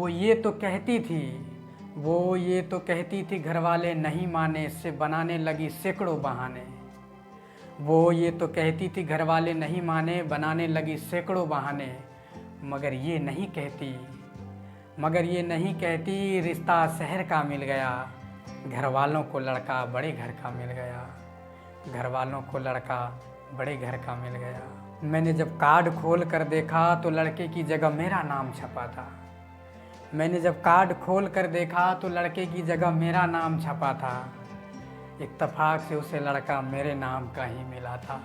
वो ये तो कहती थी वो ये तो कहती थी घरवाले नहीं माने, इससे बनाने लगी सैकड़ों बहाने। वो ये तो कहती थी घरवाले नहीं माने, बनाने लगी सैकड़ों बहाने। मगर ये नहीं कहती रिश्ता शहर का मिल गया। घर वालों को लड़का बड़े घर का मिल गया। घर वालों को लड़का बड़े घर का मिल गया। मैंने जब कार्ड खोल कर देखा तो लड़के की जगह मेरा नाम छपा था। मैंने जब कार्ड खोल कर देखा तो लड़के की जगह मेरा नाम छपा था। इत्तेफाक से उसे लड़का मेरे नाम का ही मिला था।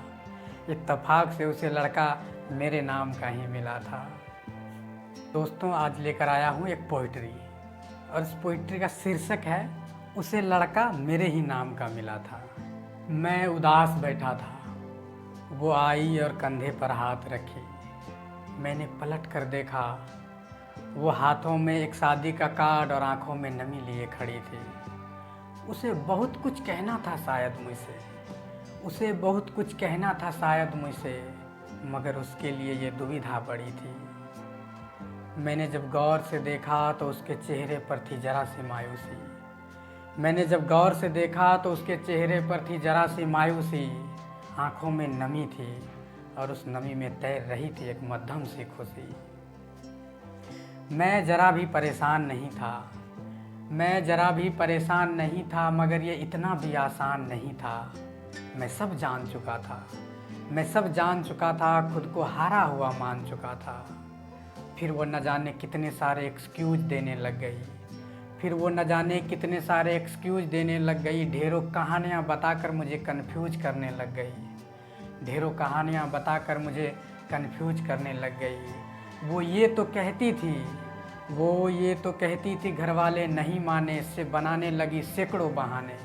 इत्तेफाक से उसे लड़का मेरे नाम का ही मिला था। दोस्तों, आज लेकर आया हूँ एक पोइट्री, और इस पोइट्री का शीर्षक है उसे लड़का मेरे ही नाम का मिला था। मैं उदास बैठा था, वो आई और कंधे पर हाथ रखी। मैंने पलट कर देखा, वो हाथों में एक शादी का कार्ड और आंखों में नमी लिए खड़ी थी। उसे बहुत कुछ कहना था शायद मुझसे, उसे बहुत कुछ कहना था शायद मुझसे, मगर उसके लिए ये दुविधा बड़ी थी। मैंने जब गौर से देखा तो उसके चेहरे पर थी जरा सी मायूसी। मैंने जब गौर से देखा तो उसके चेहरे पर थी जरा सी मायूसी। आंखों में नमी थी और उस नमी में तैर रही थी एक मध्यम सी खुशी। मैं जरा भी परेशान नहीं था, मैं जरा भी परेशान नहीं था, मगर ये इतना भी आसान नहीं था। मैं सब जान चुका था, मैं सब जान चुका था, खुद को हारा हुआ मान चुका था। फिर वो न जाने कितने सारे एक्सक्यूज देने लग गई, फिर वो न जाने कितने सारे एक्सक्यूज देने लग गई। ढेरों कहानियाँ बताकर मुझे कन्फ्यूज करने लग गई, ढेरों कहानियाँ बताकर मुझे कन्फ्यूज करने लग गई। वो ये तो कहती थी घरवाले नहीं माने, इससे बनाने लगी सैकड़ों बहाने।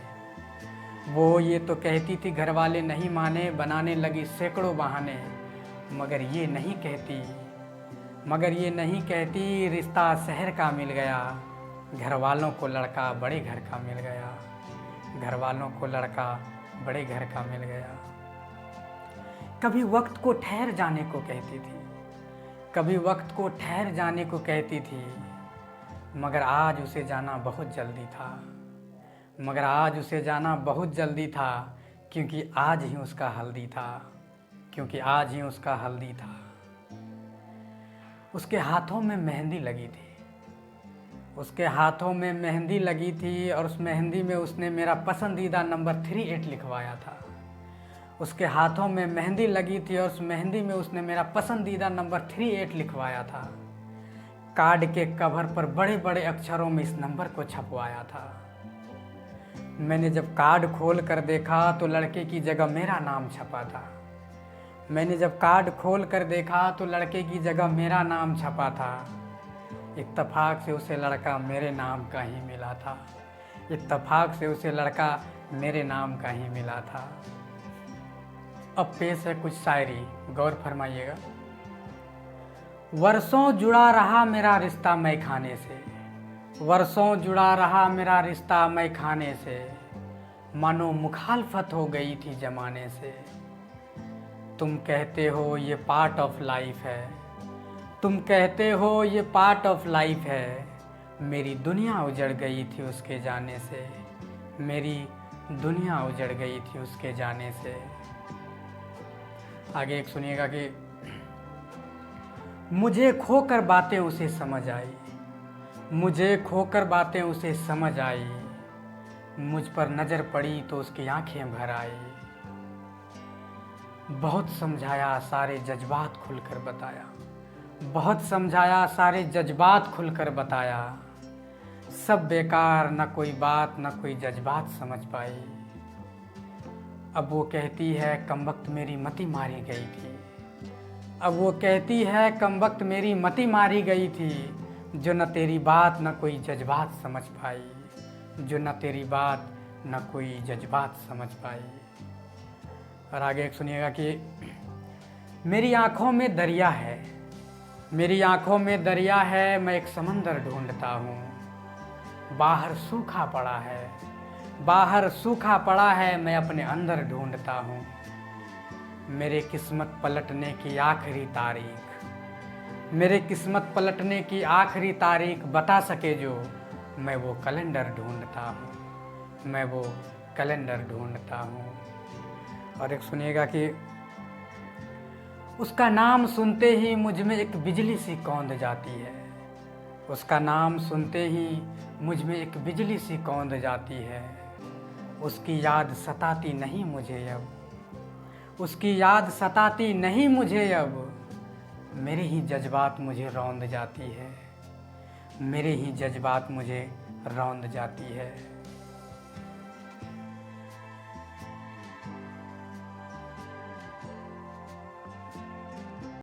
वो ये तो कहती थी घरवाले नहीं माने, बनाने लगी सैकड़ों बहाने। मगर ये नहीं कहती रिश्ता शहर का मिल गया। घर वालों को लड़का बड़े घर का मिल गया। घर वालों को लड़का बड़े घर का मिल गया। कभी वक्त को ठहर जाने को कहती थी, कभी वक्त को ठहर जाने को कहती थी, मगर आज उसे जाना बहुत जल्दी था। मगर आज उसे जाना बहुत जल्दी था, क्योंकि आज ही उसका हल्दी था, क्योंकि आज ही उसका हल्दी था। उसके हाथों में मेहंदी लगी थी, उसके हाथों में मेहंदी लगी थी, और उस मेहंदी में उसने मेरा पसंदीदा नंबर 38 लिखवाया था। उसके हाथों में मेहंदी लगी थी और उस मेहंदी में उसने मेरा पसंदीदा नंबर 38 लिखवाया था। कार्ड के कवर पर बड़े बड़े अक्षरों में इस नंबर को छपवाया था। मैंने जब कार्ड खोल कर देखा तो लड़के की जगह मेरा नाम छपा था। मैंने जब कार्ड खोल कर देखा तो लड़के की जगह मेरा नाम छपा था। इत्तेफाक से उसे लड़का मेरे नाम का ही मिला था। इत्तेफाक से उसे लड़का मेरे नाम का ही मिला था। अब पेश है कुछ शायरी, गौर फरमाइएगा। वर्षों जुड़ा रहा मेरा रिश्ता मैं खाने से, वर्षों जुड़ा रहा मेरा रिश्ता मैं खाने से, मानो मुखालफत हो गई थी जमाने से। तुम कहते हो ये पार्ट ऑफ लाइफ है, तुम कहते हो ये पार्ट ऑफ लाइफ है, मेरी दुनिया उजड़ गई थी उसके जाने से, मेरी दुनिया उजड़ गई थी उसके जाने से। आगे एक सुनिएगा कि मुझे खोकर बातें उसे समझ आई, मुझे खोकर बातें उसे समझ आई, मुझ पर नज़र पड़ी तो उसकी आंखें भर आई। बहुत समझाया सारे जज्बात खुलकर बताया, बहुत समझाया सारे जज्बात खुलकर बताया, सब बेकार, न कोई बात न कोई जज्बात समझ पाई। अब वो कहती है कमबख्त मेरी मति मारी गई थी, अब वो कहती है कमबख्त मेरी मति मारी गई थी, जो न तेरी बात न कोई जज्बात समझ पाई, जो न तेरी बात न कोई जज्बात समझ पाई। और आगे एक सुनिएगा कि मेरी आँखों में दरिया है, मेरी आँखों में दरिया है, मैं एक समंदर ढूंढता हूँ, बाहर सूखा पड़ा है, बाहर सूखा पड़ा है, मैं अपने अंदर ढूंढता हूँ। मेरे किस्मत पलटने की आखिरी तारीख, मेरे किस्मत पलटने की आखिरी तारीख बता सके जो, मैं वो कैलेंडर ढूंढता हूँ, मैं वो कैलेंडर ढूंढता हूँ। और एक सुनिएगा कि उसका नाम सुनते ही मुझ में एक बिजली सी कौंध जाती है, उसका नाम सुनते ही मुझ में एक बिजली सी कौंध जाती है। उसकी याद सताती नहीं मुझे अब, उसकी याद सताती नहीं मुझे अब, मेरे ही जज्बात मुझे रौंद जाती है, मेरे ही जज्बात मुझे रौंद जाती है।